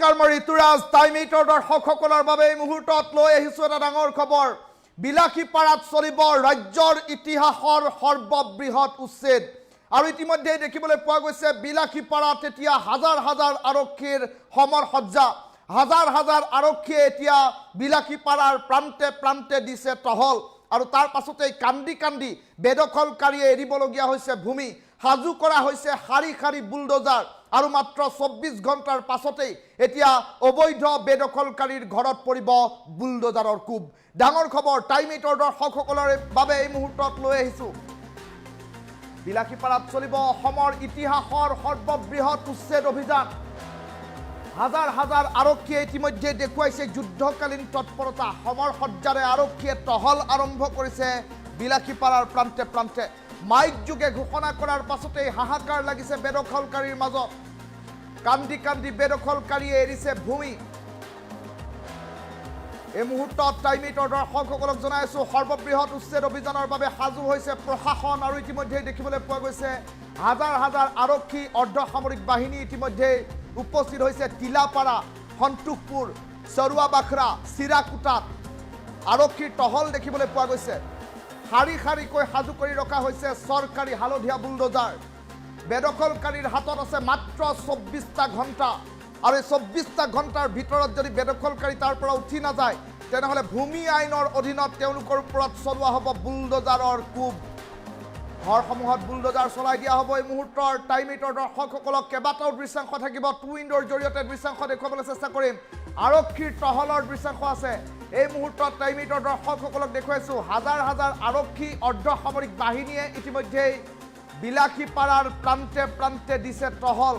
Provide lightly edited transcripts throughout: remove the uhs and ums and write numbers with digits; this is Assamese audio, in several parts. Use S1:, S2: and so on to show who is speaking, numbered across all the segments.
S1: নমস্কাৰ মই ঋতুৰাজ টাইম 8 দৰ্শকসকলৰ বাবে এই মুহূৰ্তত লৈ আহিছো এটা ডাঙৰ খবৰ বিলাসীপাৰাত চলিব ৰাজ্যৰ ইতিহাসৰ সৰ্ববৃহৎ উচ্ছেদ আৰু ইতিমধ্যে দেখিবলৈ পোৱা গৈছে বিলাসীপাৰাত এতিয়া হাজাৰ হাজাৰ আৰক্ষীৰ সমৰ সজ্জা হাজাৰ হাজাৰ আৰক্ষীয়ে এতিয়া বিলাসীপাৰাৰ প্ৰান্তে প্ৰান্তে দিছে টহল আৰু তাৰ পাছতে কান্দি কান্দি বেদখলকাৰীয়ে এৰিবলগীয়া হৈছে ভূমি হাজু কৰা হৈছে হাৰি হাৰি বুলডোজাৰ আৰু মাত্ৰ 24 ঘণ্টাৰ পাছতেই এতিয়া অবৈধ বেদখলকাৰীৰ ঘৰত পৰিব বুলডোজাৰৰ কুব ডাঙৰ খবৰ টাইম 8 দৰ্শকসকলৰ বাবে এই মুহূৰ্তত লৈ আহিছো বিলাসীপাৰাত চলিব অসমৰ ইতিহাসৰ সৰ্ববৃহৎ উচ্ছেদ অভিযান হাজাৰ হাজাৰ আৰক্ষীয়ে ইতিমধ্যে দেখুৱাইছে যুদ্ধকালীন তৎপৰতা সমৰ সজ্জাৰে আৰক্ষীয়ে টহল আৰম্ভ কৰিছে বিলাসীপাৰাৰ প্ৰান্তে প্ৰান্তে মাইক যুগে ঘোষণা কৰাৰ পাছতে হাহাকাৰ লাগিছে বেদখলকাৰীৰ মাজত কান্দি কান্দি বেদখলকাৰীয়ে এৰিছে ভূমি এই মুহূৰ্তত টাইম 8 দৰ্শকসকলক জনাইছো সৰ্ববৃহৎ উচ্ছেদ অভিযানৰ বাবে সাজু হৈছে প্ৰশাসন আৰু ইতিমধ্যে দেখিবলৈ পোৱা গৈছে হাজাৰ হাজাৰ আৰক্ষী অৰ্ধসামৰিক বাহিনী ইতিমধ্যে উপস্থিত হৈছে তিলাপাৰা সন্তোষপুৰ চৰুৱাবাখৰা চিৰাকুটাত আৰক্ষীৰ টহল দেখিবলৈ পোৱা গৈছে হাৰি হাৰিকৈ সাজু কৰি ৰখা হৈছে চৰকাৰী হালধীয়া বুলডোজাৰ বেদখলকাৰীৰ হাতত আছে মাত্ৰ 24টা ঘণ্টা আৰু 24টা ঘণ্টাৰ ভিতৰত যদি বেদখলকাৰী তাৰ পৰা উঠি নাযায় তেনেহলে ভূমি আইনৰ অধীনত তেওঁলোকৰ ওপৰত চলোৱা হ'ব বুলডোজাৰৰ কুব ঘৰসমূহত বুলডোজাৰ চলাই দিয়া হ'ব এই মুহূৰ্তৰ টাইম 8 দৰ্শকসকলক কেইবাটাও দৃশ্যাংশ থাকিব টু উইণ্ডৰ জৰিয়তে দৃশ্যাংশ দেখুৱাবলৈ চেষ্টা কৰিম আৰক্ষীৰ টহলৰ দৃশ্যাংশ আছে এই মুহূৰ্তত টাইম 8 দৰ্শকসকলক দেখুৱাইছো হাজাৰ হাজাৰ আৰক্ষী অৰ্ধসামৰিক বাহিনীয়ে ইতিমধ্যে বিলাসীপাৰাৰ প্ৰান্তে প্ৰান্তে দিছে টহল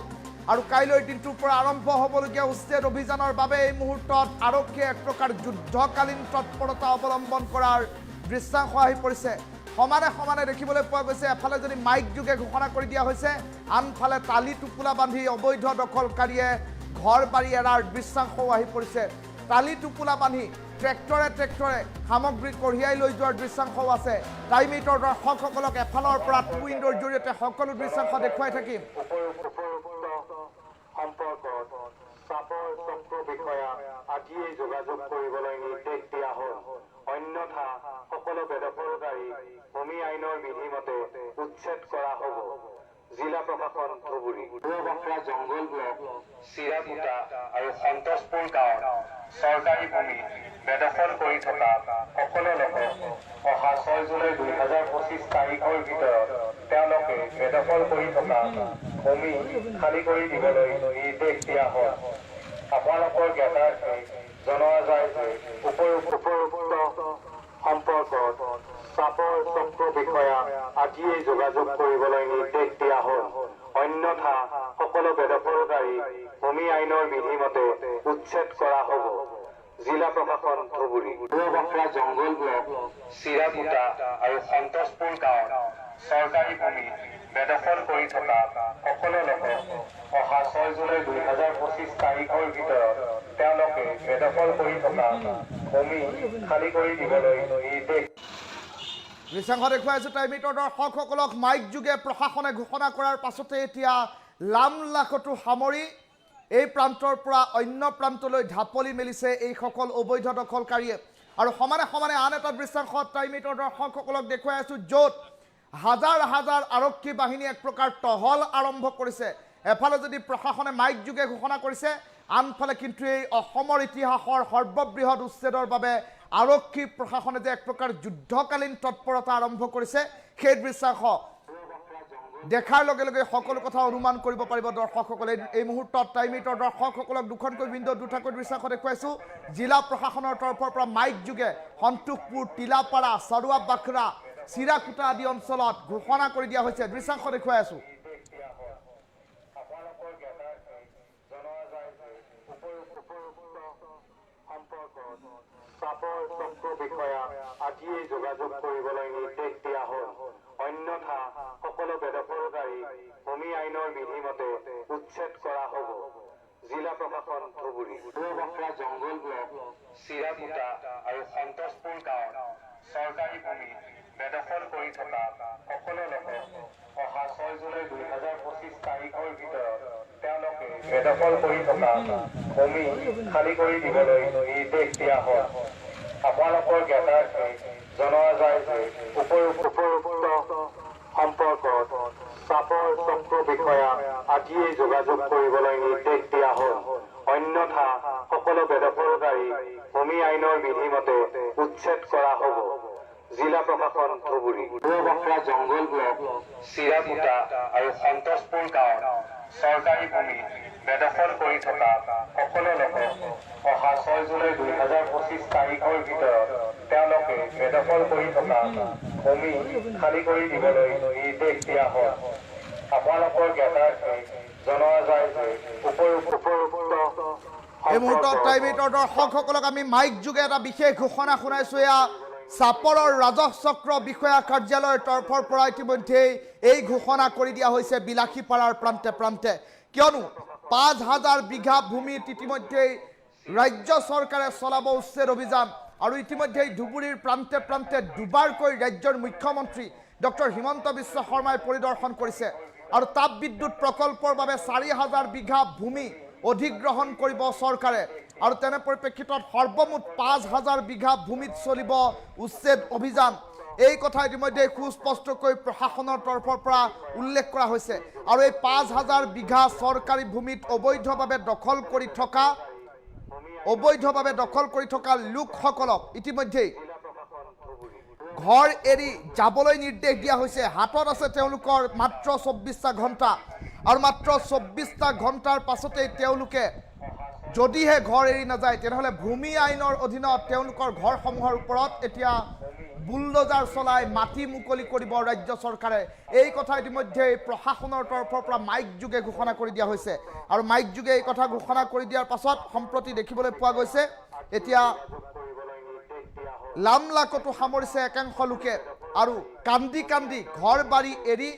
S1: আৰু কাইলৈ দিনটোৰ পৰা আৰম্ভ হ'বলগীয়া উচ্ছেদ অভিযানৰ বাবে এই মুহূৰ্তত আৰক্ষীয়ে এক প্ৰকাৰ যুদ্ধকালীন তৎপৰতা অৱলম্বন কৰাৰ দৃশ্যাংশ আহি পৰিছে সমানে সমানে দেখিবলৈ পোৱা গৈছে এফালে যদি মাইক যুগে ঘোষণা কৰি দিয়া হৈছে আনফালে তালি টুপুলা বান্ধি অবৈধ দখলকাৰীয়ে ঘৰ বাৰী এৰাৰ দৃশ্যাংশও আহি পৰিছে তালি টুপুলা বান্ধি ট্ৰেক্টৰে সামগ্ৰী কঢ়িয়াই লৈ যোৱাৰ দৃশ্যাংশও আছে টাইম 8 দৰ্শকসকলক এফালৰ পৰা টু উইণ্ডৰ জৰিয়তে সকলো দৃশ্যাংশ দেখুৱাই থাকিম
S2: সম্পৰ্কত চাপৰ চক্ৰ বিষয়া আজিয়ে যোগাযোগ কৰিবলৈ নিৰ্দেশ দিয়া হ'ল অন্যথা সকলো বেদখলকাৰী ভূমি আইনৰ বিধিমতে উচ্ছেদ কৰা হ'ব জিলা প্ৰশাসন ধুবুৰী চৰুৱাবাখৰা জংগল ব্লক চিৰাকুটা আৰু সন্তোষপুৰ গাঁৱত চৰকাৰী ভূমি বেদখল কৰি থকা সকলো লোকক অহা 6 জুলাই 2025 তাৰিখৰ ভিতৰত তেওঁলোকে বেদখল কৰি থকা ভূমি খালী কৰি দিবলৈ নিৰ্দেশ দিয়া হ'ল আপোনালোকৰ জ্ঞাতাৰ্থে জনোৱা যায় যে উপৰোক্ত সম্পৰ্কত চাপৰ চক্ৰ বিষয়া আজিয়ে যোগাযোগ কৰিবলৈ নিৰ্দেশ দিয়া হ'ল অন্যথা সকলো বেদখলকাৰী ভূমি আইনৰ বিধিমতে উচ্ছেদ কৰা হ'ব জিলা প্ৰশাসন ধুবুৰী চৰুৱাবাখৰা জংগল ব্লক চিৰাকুটা আৰু সন্তোষপুৰ গাঁৱত চৰকাৰী ভূমি বেদখল কৰি থকা সকলো লোকক অহা 6 জুলাই 2025 তাৰিখৰ ভিতৰত তেওঁলোকে বেদখল কৰি থকা ভূমি খালী কৰি দিবলৈ নিৰ্দেশ
S1: দৃশ্যাংশ দেখুৱাইছো টাইম 8 দৰ্শকসকলক মাইক যুগে প্ৰশাসনে ঘোষণা কৰাৰ পাছতে এতিয়া লামলাখটো সামৰি এই প্ৰান্তৰ পৰা অন্য প্ৰান্তলৈ ঢাপলি মেলিছে এই সকল অবৈধ দখলকাৰীয়ে আৰু সমানে সমানে আন এটা দৃশ্যাংশ টাইম 8 দৰ্শকসকলক দেখুৱাই আছো য'ত হাজাৰ হাজাৰ আৰক্ষী বাহিনী এক প্ৰকাৰ টহল আৰম্ভ কৰিছে এফালে যদি প্ৰশাসনে মাইক যুগে ঘোষণা কৰিছে আনফালে কিন্তু এই অসমৰ ইতিহাসৰ সৰ্ববৃহৎ উচ্ছেদৰ বাবে আৰক্ষী প্ৰশাসনে যে এক প্ৰকাৰ যুদ্ধকালীন তৎপৰতা আৰম্ভ কৰিছে সেই দৃশ্যাংশ দেখাৰ লগে লগে সকলো কথা অনুমান কৰিব পাৰিব দৰ্শকসকলে এই মুহূৰ্তত টাইম 8 দৰ্শকসকলক দুখনকৈ উইণ্ডত দুটাকৈ দৃশ্যাংশ দেখুৱাইছো জিলা প্ৰশাসনৰ তৰফৰ পৰা মাইক যুগে সন্তোষপুৰ তিলাপাৰা চৰুৱাবাখৰা চিৰাকুটা আদি অঞ্চলত ঘোষণা কৰি দিয়া হৈছে দৃশ্যাংশ দেখুৱাই আছো
S2: চাপৰ চক্ৰ বিষয়া আজিয়ে যোগাযোগ কৰিবলৈ নিৰ্দেশ দিয়া হ'ল অন্যথা সকলো বেদখলকাৰী ভূমি আইনৰ বিধিমতে উচ্ছেদ কৰা হ'ব জিলা প্ৰশাসন ধুবুৰী চৰুৱাবাখৰা জংগল ব্লক চিৰাকুটা আৰু সন্তোষপুৰ গাঁৱত চৰকাৰী ভূমি বেদখল কৰি থকা সকলো লোকক অহা 6 জুলাই 2025 তাৰিখৰ ভিতৰত তেওঁলোকে বেদখল কৰি থকা ভূমি খালী কৰি দিবলৈ নিৰ্দেশ দিয়া হয়। আপোনালোকৰ জ্ঞাতাৰ্থে জনোৱা যায় যে উপৰোক্ত সম্পৰ্কত চাপৰ চক্ৰ বিষয়া আজিয়েই যোগাযোগ কৰিবলৈ নিৰ্দেশ দিয়া হ'ল। অন্যথা সকলো বেদখলকাৰী ভূমি আইনৰ বিধিমতে উচ্ছেদ কৰা হ'ব। জিলা প্ৰশাসন ধুবুৰী। পূৰ্ববাখৰা জংগল ব্লক, চিৰাকুটা আৰু সন্তোষপুৰ গাঁৱত চৰকাৰী ভূমিত বেদখল কৰি থকা সকলো লোকক অহা 6 জুলাই 2025 তাৰিখৰ ভিতৰত তেওঁলোকে বেদখল কৰি থকা ভূমি খালী কৰি দিবলৈ নিৰ্দেশ দিয়া হয়। আপোনালোকৰ জ্ঞাতাৰ্থে জনোৱা যায় যে উপৰোক্ত
S1: এই মুহূৰ্তত টাইমিটৰ দৰ্শকসকলক আমি মাইক যোগে এটা বিশেষ ঘোষণা শুনাইছো। এয়া চাপৰৰ ৰাজহ চক্ৰ বিষয়া কাৰ্যালয়ৰ তৰফৰ পৰা ইতিমধ্যেই এই ঘোষণা কৰি দিয়া হৈছে বিলাসীপাৰাৰ প্ৰান্তে প্ৰান্তে, কিয়নো 5,000 বিঘা ভূমিত ইতিমধ্যেই ৰাজ্য চৰকাৰে চলাব উচ্ছেদ অভিযান। আৰু ইতিমধ্যেই ধুবুৰীৰ প্ৰান্তে প্ৰান্তে দুবাৰকৈ ৰাজ্যৰ মুখ্যমন্ত্ৰী ডক্টৰ হিমন্ত বিশ্ব শৰ্মাই পৰিদৰ্শন কৰিছে। আৰু তাপ বিদ্যুৎ প্ৰকল্পৰ বাবে 4,000 বিঘা ভূমি অধিগ্ৰহণ কৰিব চৰকাৰে। আৰু তেনে পৰিপ্ৰেক্ষিতত সৰ্বমুঠ 5,000 বিঘা ভূমিত চলিব উচ্ছেদ অভিযান। এই কথা ইতিমধ্যে সুস্পষ্টকৈ প্ৰশাসনৰ তৰফৰ পৰা উল্লেখ কৰা হৈছে। আৰু এই 5,000 বিঘা চৰকাৰী ভূমিত অবৈধভাৱে দখল কৰি থকা লোকসকলক ইতিমধ্যেই ঘৰ এৰি যাবলৈ নিৰ্দেশ দিয়া হৈছে। হাতত আছে তেওঁলোকৰ মাত্ৰ 24টা ঘণ্টা। আৰু মাত্ৰ 24টা ঘণ্টাৰ পাছতেই তেওঁলোকে যদিহে ঘৰ এৰি নাযায় তেনেহ'লে ভূমি আইনৰ অধীনত তেওঁলোকৰ ঘৰসমূহৰ ওপৰত এতিয়া বুলডোজাৰ চলাই মাটি মুকলি কৰিব ৰাজ্য চৰকাৰে। এই কথা ইতিমধ্যে প্ৰশাসনৰ তৰফৰ পৰা মাইক যোগে ঘোষণা কৰি দিয়া হৈছে। আৰু মাইক যোগে এই কথা ঘোষণা কৰি দিয়াৰ পাছত সম্প্ৰতি দেখিবলৈ পোৱা গৈছে এতিয়া লামলাকতো সামৰিছে একাংশ লোকে। আৰু কান্দি কান্দি ঘৰ বাৰী এৰি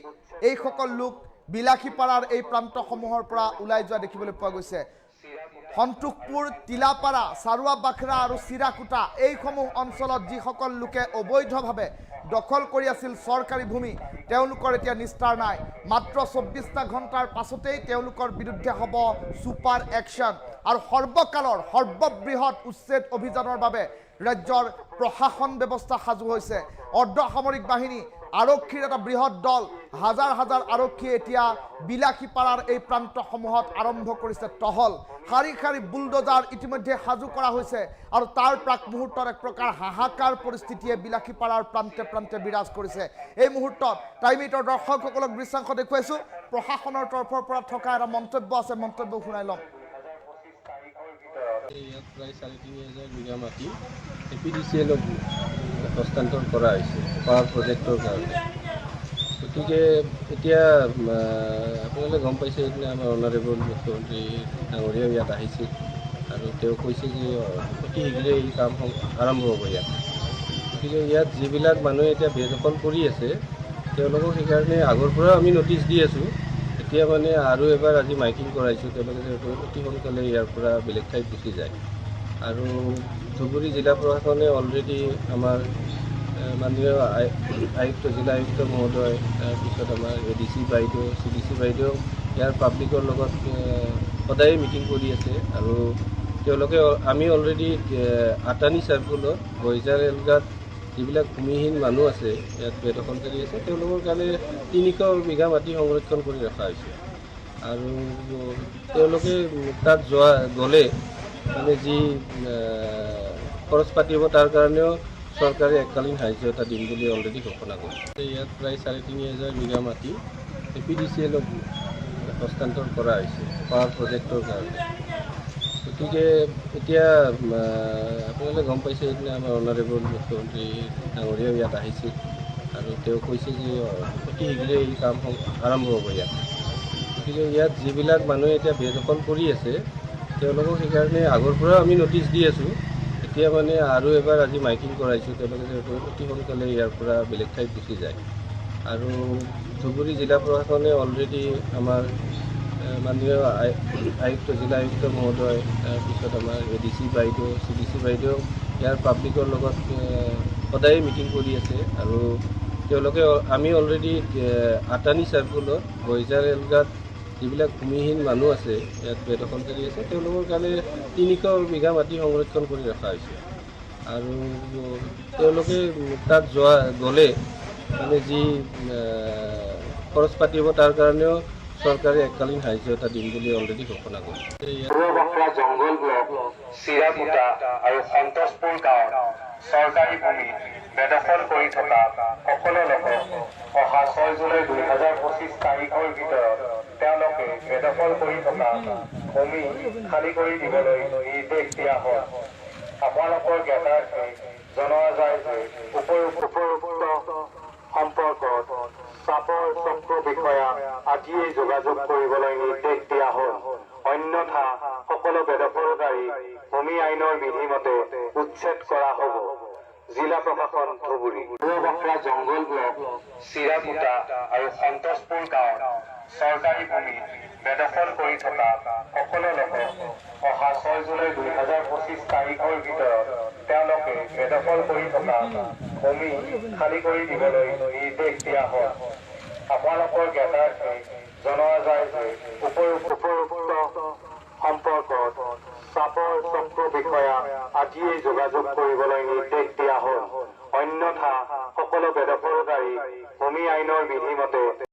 S1: এইসকল লোক বিলাসীপাৰাৰ এই প্ৰান্তসমূহৰ পৰা ওলাই যোৱা দেখিবলৈ পোৱা গৈছে। সন্তোষপুৰ, তিলাপাৰা, চাৰুৱা বাখৰা আৰু চিৰাকুটা এইসমূহ অঞ্চলত যিসকল লোকে অবৈধভাৱে দখল কৰি আছিল চৰকাৰী ভূমি, তেওঁলোকৰ এতিয়া নিস্তাৰ নাই। মাত্ৰ 24টা ঘণ্টাৰ পাছতেই তেওঁলোকৰ বিৰুদ্ধে হ'ব ছুপাৰ একশ্যন। আৰু সৰ্বকালৰ সৰ্ববৃহৎ উচ্ছেদ অভিযানৰ বাবে ৰাজ্যৰ প্ৰশাসন ব্যৱস্থা সাজু হৈছে। অৰ্ধসামৰিক বাহিনী, আৰক্ষীৰ এটা বৃহৎ দল, হাজাৰ হাজাৰ আৰক্ষীয়ে এতিয়া বিলাসীপাৰাৰ এই প্ৰান্তসমূহত আৰম্ভ কৰিছে টহল। শাৰী শাৰী বুলডোজাৰ ইতিমধ্যে সাজু কৰা হৈছে। আৰু তাৰ প্ৰাক মুহূৰ্তত এক প্ৰকাৰ হাহাকাৰ পৰিস্থিতিয়ে বিলাসীপাৰাৰ প্ৰান্তে প্ৰান্তে বিৰাজ কৰিছে। এই মুহূৰ্তত টাইমিটৰ দৰ্শকসকলক দৃশ্যাংশ দেখুৱাইছোঁ। প্ৰশাসনৰ তৰফৰ পৰা থকা এটা মন্তব্য আছে, মন্তব্য শুনাই ল'ম।
S3: ইয়াত প্ৰায় 3,500 বিঘা মাটি APDCL-ক হস্তান্তৰ কৰা হৈছে পাৱাৰ প্ৰজেক্টৰ কাৰণে। গতিকে এতিয়া আপোনালোকে গম পাইছে, সেইদিনা আমাৰ অনাৰেবল মুখ্যমন্ত্ৰী ডাঙৰীয়াও ইয়াত আহিছিল। আৰু তেওঁ কৈছে যে অতি শীঘ্ৰে এই কাম আৰম্ভ হ'ব ইয়াত। গতিকে ইয়াত যিবিলাক মানুহে এতিয়া বেদখল কৰি আছে তেওঁলোকক সেইকাৰণে আগৰ পৰাও আমি নটিচ দি আছোঁ। এতিয়া মানে আৰু এবাৰ আজি মাইকিং কৰাইছোঁ, তেওঁলোকে অতি সোনকালে ইয়াৰ পৰা বেলেগ ঠাইত গুচি যায়। আৰু ধুবুৰী জিলা প্ৰশাসনে অলৰেডি আমাৰ মাননীয় আয়ুক্ত, জিলা আয়ুক্ত মহোদয়, তাৰপিছত আমাৰ ADC বাইদেউ, CDC বাইদেউ ইয়াৰ পাব্লিকৰ লগত সদায় মিটিং কৰি আছে। আৰু তেওঁলোকে আমি অলৰেডি আটানী চাৰ্কুলত বইজাৰ এলগাত যিবিলাক ভূমিহীন মানুহ আছে, ইয়াত বেদখলকাৰী আছে, তেওঁলোকৰ কাৰণে 300 বিঘা মাটি সংৰক্ষণ কৰি ৰখা হৈছে। আৰু তেওঁলোকে তাত গ'লে মানে যি খৰচ পাতি হ'ব তাৰ কাৰণেও চৰকাৰে এককালীন সাহায্য এটা দিম বুলি অলৰেডি ঘোষণা কৰিছে। ইয়াত প্ৰায় 3,500 বিঘা মাটি APDCL-ক হস্তান্তৰ কৰা হৈছে পাৱাৰ প্ৰজেক্টৰ কাৰণে। গতিকে এতিয়া আপোনালোকে গম পাইছে, সেইদিনা আমাৰ অনাৰেবল মুখ্যমন্ত্ৰী ডাঙৰীয়াও ইয়াত আহিছিল। আৰু তেওঁ কৈছে যে অতি শীঘ্ৰে এই কাম আৰম্ভ হ'ব ইয়াত। গতিকে ইয়াত যিবিলাক মানুহে এতিয়া বেদখল কৰি আছে তেওঁলোকক সেইকাৰণে আগৰ পৰাও আমি নটিচ দি আছোঁ। এতিয়া মানে আৰু এবাৰ আজি মাইকিং কৰাইছোঁ, তেওঁলোকে অতি সোনকালে ইয়াৰ পৰা বেলেগ ঠাইত গুচি যায়। আৰু ধুবুৰী জিলা প্ৰশাসনে অলৰেডি আমাৰ মাননীয় আয়ুক্ত, জিলা আয়ুক্ত মহোদয়, তাৰপিছত আমাৰ ADC বাইদেউ, CDC বাইদেউ ইয়াৰ পাব্লিকৰ লগত সদায় মিটিং কৰি আছে। আৰু তেওঁলোকে আমি অলৰেডি আটানী চাৰ্কুলত বইজাৰ এলগাত যিবিলাক ভূমিহীন মানুহ আছে, ইয়াত বেদখলকাৰী আছে, তেওঁলোকৰ কাৰণে 300 বিঘা মাটি সংৰক্ষণ কৰি ৰখা হৈছে। আৰু তেওঁলোকে তাত গ'লে মানে যি খৰচ পাতি হ'ব তাৰ কাৰণেও চৰকাৰে এককালীন সাহায্য এটা দিম বুলি অলৰেডি ঘোষণা কৰিছে।
S2: পূৰ্ববখৰা জংগল ব্লক, চিৰাকুটা আৰু সন্তোষপুৰ গাঁৱত চৰকাৰী ভূমি বেদখল কৰি থকা সকলো লোকক অহা 6 জুলাই 2025 তাৰিখৰ ভিতৰত তেওঁলোকে বেদখল কৰি থকা ভূমি খালী কৰি দিবলৈ নিৰ্দেশ দিয়া হ'ল। আপোনালোকৰ জ্ঞাতাৰ্থে জনোৱা যায় যে উপৰোক্ত সম্পৰ্কত চাপৰ চক্ৰ বিষয়া আজিয়েই যোগাযোগ কৰিবলৈ নিৰ্দেশ দিয়া হ'ল। অন্যথা সকলো বেদখলকাৰী ভূমি আইনৰ বিধিমতে উচ্ছেদ কৰা হ'ব। জিলা প্ৰশাসন ধুবুৰী। পূৰ্ববখৰা জংগল ব্লক, চিৰাকুটা আৰু সন্তোষপুৰ গাঁৱত চৰকাৰী ভূমি বেদখল কৰি থকা সকলো লোকক অহা 6 জুলাই 2025 তাৰিখৰ ভিতৰত তেওঁলোকে বেদখল কৰি থকা ভূমি খালী কৰি দিবলৈ নিৰ্দেশ দিয়া হ'ল। আপোনালোকৰ জ্ঞাতাৰ্থে জনোৱা যায় যে উপৰোক্ত সম্পৰ্কত চাপৰ চক্ৰ বিষয়া আজিয়েই যোগাযোগ কৰিবলৈ নিৰ্দেশ দিয়া হ'ল। অন্যথা সকলো বেদখলকাৰী ভূমি আইনৰ বিধিমতে